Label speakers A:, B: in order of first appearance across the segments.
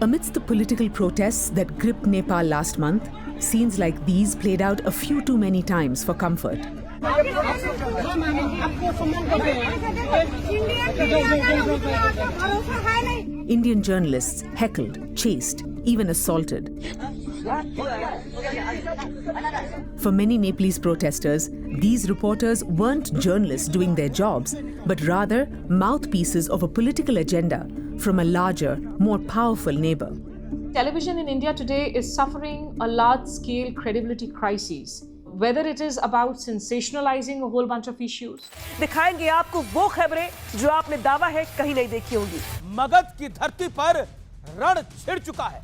A: Amidst the political protests that gripped Nepal last month, scenes like these played out a few too many times for comfort. Indian journalists heckled, chased, even assaulted. For many Nepalese protesters, these reporters weren't journalists doing their jobs, but rather mouthpieces of a political agenda from a larger, more powerful neighbour.
B: Television in India today is suffering a large-scale credibility crisis. Whether it is about sensationalizing a whole bunch of issues.
C: दिखाएंगे आपको वो खबरें जो आपने दावा है कहीं नहीं देखी होंगी।
D: मगध की धरती पर रण छिड़ चुका है।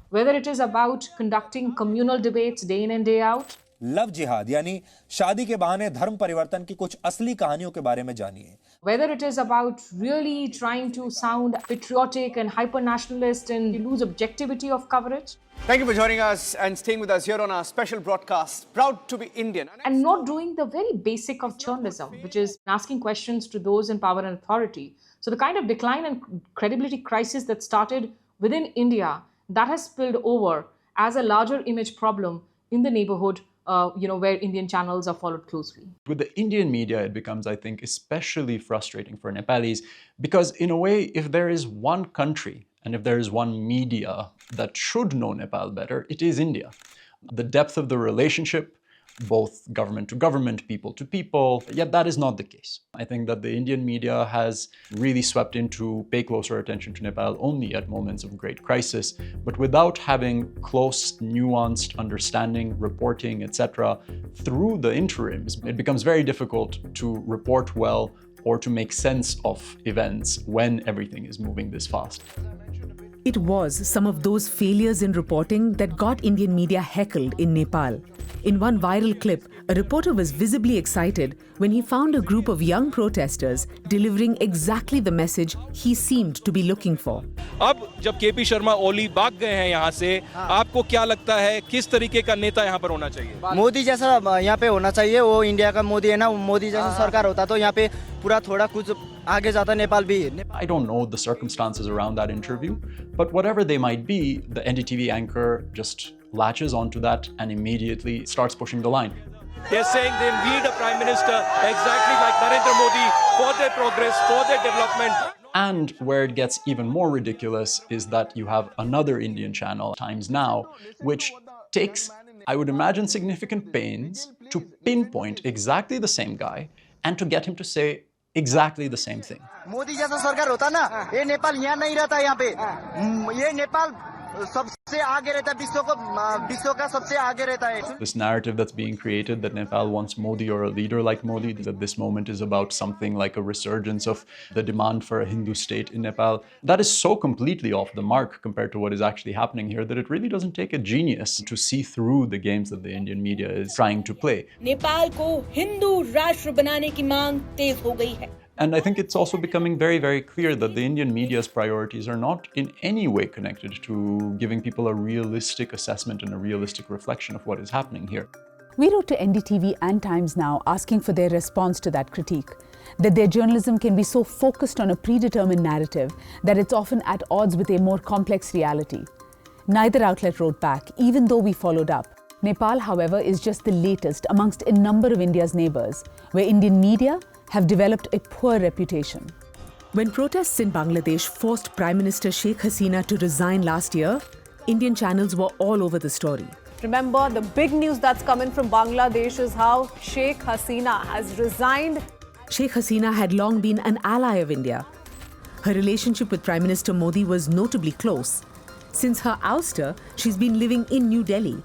B: Whether it is about conducting communal debates day in and day out.
E: Love जिहाद यानी शादी के बहाने धर्म परिवर्तन की कुछ असली कहानियों के बारे में जानिए।
B: Whether it is about really trying to sound patriotic and hyper-nationalist and lose objectivity of coverage.
F: Thank you for joining us and staying with us here on our special broadcast, Proud to be Indian.
B: And not doing the very basic of journalism, which is asking questions to those in power and authority. So the kind of decline and credibility crisis that started within India, that has spilled over as a larger image problem in the neighborhood, where Indian channels are followed closely.
G: With the Indian media, it becomes, I think, especially frustrating for Nepalis because, in a way, if there is one country and if there is one media that should know Nepal better, it is India. The depth of the relationship, both government to government, people to people, yet that is not the case. I think that the Indian media has really swept in to pay closer attention to Nepal only at moments of great crisis, but without having close, nuanced understanding, reporting, etc. through the interims, it becomes very difficult to report well or to make sense of events when everything is moving this fast.
A: It was some of those failures in reporting that got Indian media heckled in Nepal. In one viral clip, a reporter was visibly excited when he found a group of young protesters delivering exactly the message he seemed to be looking for.
D: अब जब KP Sharma Oli भाग गए हैं यहाँ से, आपको क्या लगता है किस तरीके का नेता यहाँ पर होना चाहिए?
H: मोदी जैसा यहाँ पे होना चाहिए, वो इंडिया का मोदी है ना, मोदी जैसा सरकार होता तो यहाँ पे पूरा थोड़ा कुछ आगे जाता नेपाल भी.
G: I don't know the circumstances around that interview, but whatever they might be, the NDTV anchor just latches onto that and immediately starts pushing the line.
D: They're saying they need a prime minister exactly like Narendra Modi for their progress, for their development.
G: And where it gets even more ridiculous is that you have another Indian channel, Times Now, which takes, I would imagine, significant pains to pinpoint exactly the same guy and to get him to say exactly the same thing.
H: Modi जैसा सरकार होता ना, ये नेपाल यहाँ नहीं रहता यहाँ पे. ये नेपाल सबसे आगे रहता है, विश्व का सबसे आगे रहता है.
G: This narrative that's being created that Nepal wants Modi or a leader like Modi, that this moment is about something like a resurgence of the demand for a Hindu state in Nepal, that is so completely off the mark compared to what is actually happening here that it really doesn't take a genius to see through the games that the Indian media is trying to play.
C: Nepal को हिंदू राष्ट्र बनाने की मांग तेज हो गई है.
G: And I think it's also becoming very, very clear that the Indian media's priorities are not in any way connected to giving people a realistic assessment and a realistic reflection of what is happening here.
A: We wrote to NDTV and Times Now asking for their response to that critique, that their journalism can be so focused on a predetermined narrative that it's often at odds with a more complex reality. Neither outlet wrote back, even though we followed up. Nepal, however, is just the latest amongst a number of India's neighbours, where Indian media have developed a poor reputation. When protests in Bangladesh forced Prime Minister Sheikh Hasina to resign last year, Indian channels were all over the story.
C: Remember, the big news that's coming from Bangladesh is how Sheikh Hasina has resigned.
A: Sheikh Hasina had long been an ally of India. Her relationship with Prime Minister Modi was notably close. Since her ouster, she's been living in New Delhi.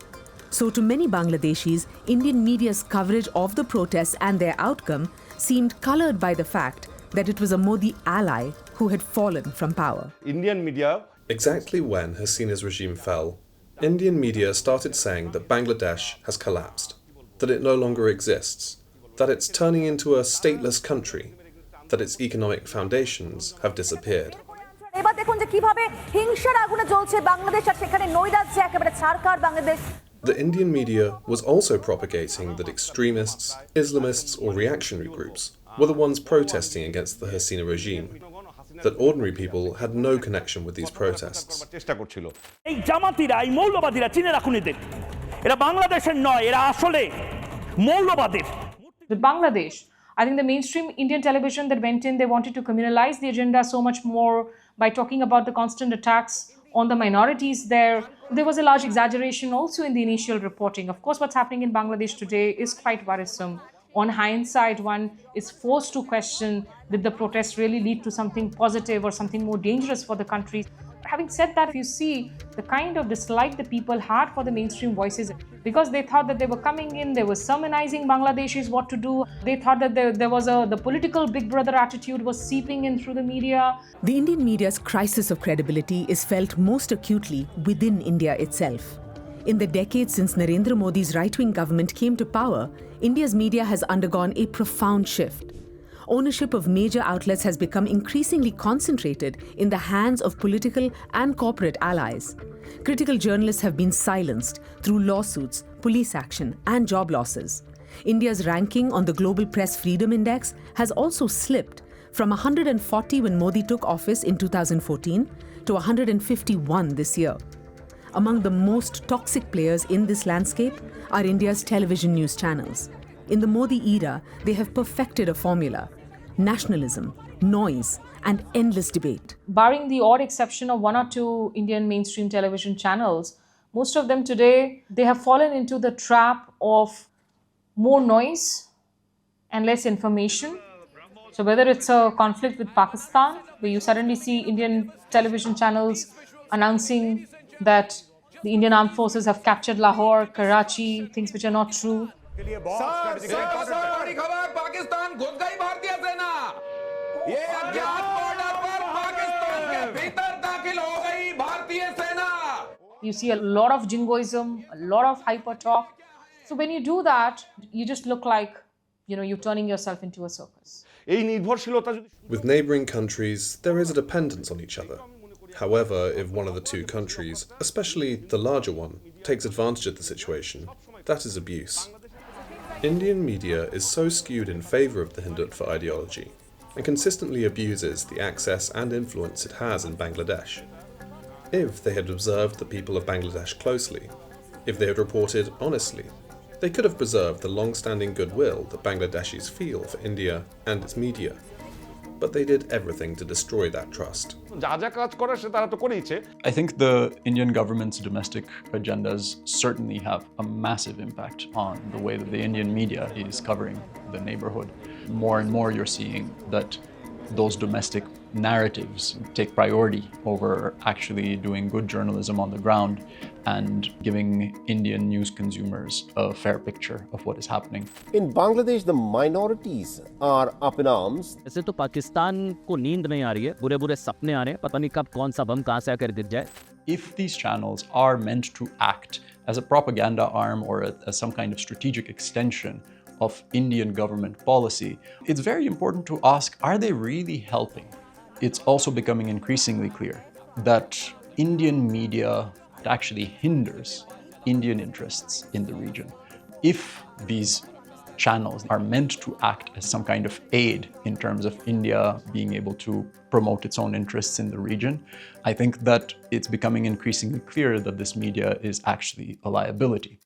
A: So to many Bangladeshis, Indian media's coverage of the protests and their outcome seemed coloured by the fact that it was a Modi ally who had fallen from power.
I: Indian media.
J: Exactly when Hasina's regime fell, Indian media started saying that Bangladesh has collapsed, that it no longer exists, that it's turning into a stateless country, that its economic foundations have disappeared.
I: এবার দেখুন যে কিভাবে হিংসার আগুনে জ্বলছে বাংলাদেশ আর সেখানে নৈরাজ্যে একেবারে ছারখার Bangladesh.
J: The Indian media was also propagating that extremists, Islamists or reactionary groups were the ones protesting against the Hasina regime, that ordinary people had no connection with these protests.
K: এই জামাতিরা, এই মৌলবাদীরা চিনে রাখুন এদের, এরা বাংলাদেশের নয়, এরা আসলে মৌলবাদের।
B: With Bangladesh, I think the mainstream Indian television that went in, they wanted to communalize the agenda so much more by talking about the constant attacks on the minorities there. There was a large exaggeration also in the initial reporting. Of course, what's happening in Bangladesh today is quite worrisome. On hindsight, one is forced to question, did the protests really lead to something positive or something more dangerous for the country? Having said that, if you see the kind of dislike the people had for the mainstream voices, because they thought that they were coming in, they were sermonizing Bangladeshis what to do. They thought that there was the political big brother attitude was seeping in through the media.
A: The Indian media's crisis of credibility is felt most acutely within India itself. In the decades since Narendra Modi's right-wing government came to power, India's media has undergone a profound shift. Ownership of major outlets has become increasingly concentrated in the hands of political and corporate allies. Critical journalists have been silenced through lawsuits, police action, and job losses. India's ranking on the Global Press Freedom Index has also slipped from 140 when Modi took office in 2014 to 151 this year. Among the most toxic players in this landscape are India's television news channels. In the Modi era, they have perfected a formula: nationalism, noise, and endless debate.
B: Barring the odd exception of one or two Indian mainstream television channels, most of them today, they have fallen into the trap of more noise and less information. So whether it's a conflict with Pakistan, where you suddenly see Indian television channels announcing that the Indian armed forces have captured Lahore, Karachi, things which are not true. You see a lot of jingoism, a lot of hyper talk. So when you do that, you just look like, you're turning yourself into a circus.
J: With neighbouring countries, there is a dependence on each other. However, if one of the two countries, especially the larger one, takes advantage of the situation, that is abuse. Indian media is so skewed in favour of the Hindutva ideology and consistently abuses the access and influence it has in Bangladesh. If they had observed the people of Bangladesh closely, if they had reported honestly, they could have preserved the long-standing goodwill that Bangladeshis feel for India and its media. But they did everything to destroy that trust.
G: I think the Indian government's domestic agendas certainly have a massive impact on the way that the Indian media is covering the neighborhood. More and more you're seeing that those domestic narratives take priority over actually doing good journalism on the ground and giving Indian news consumers a fair picture of what is happening.
L: In Bangladesh, the minorities are up in arms.
M: ऐसे तो पाकिस्तान को नींद नहीं आ रही है, बुरे-बुरे सपने आ रहे हैं, पता नहीं कब कौन सा बम कहां से आकर गिर जाए.
G: If these channels are meant to act as a propaganda arm or as some kind of strategic extension of Indian government policy, it's very important to ask, are they really helping? It's also becoming increasingly clear that Indian media actually hinders Indian interests in the region. If these channels are meant to act as some kind of aid in terms of India being able to promote its own interests in the region, I think that it's becoming increasingly clear that this media is actually a liability.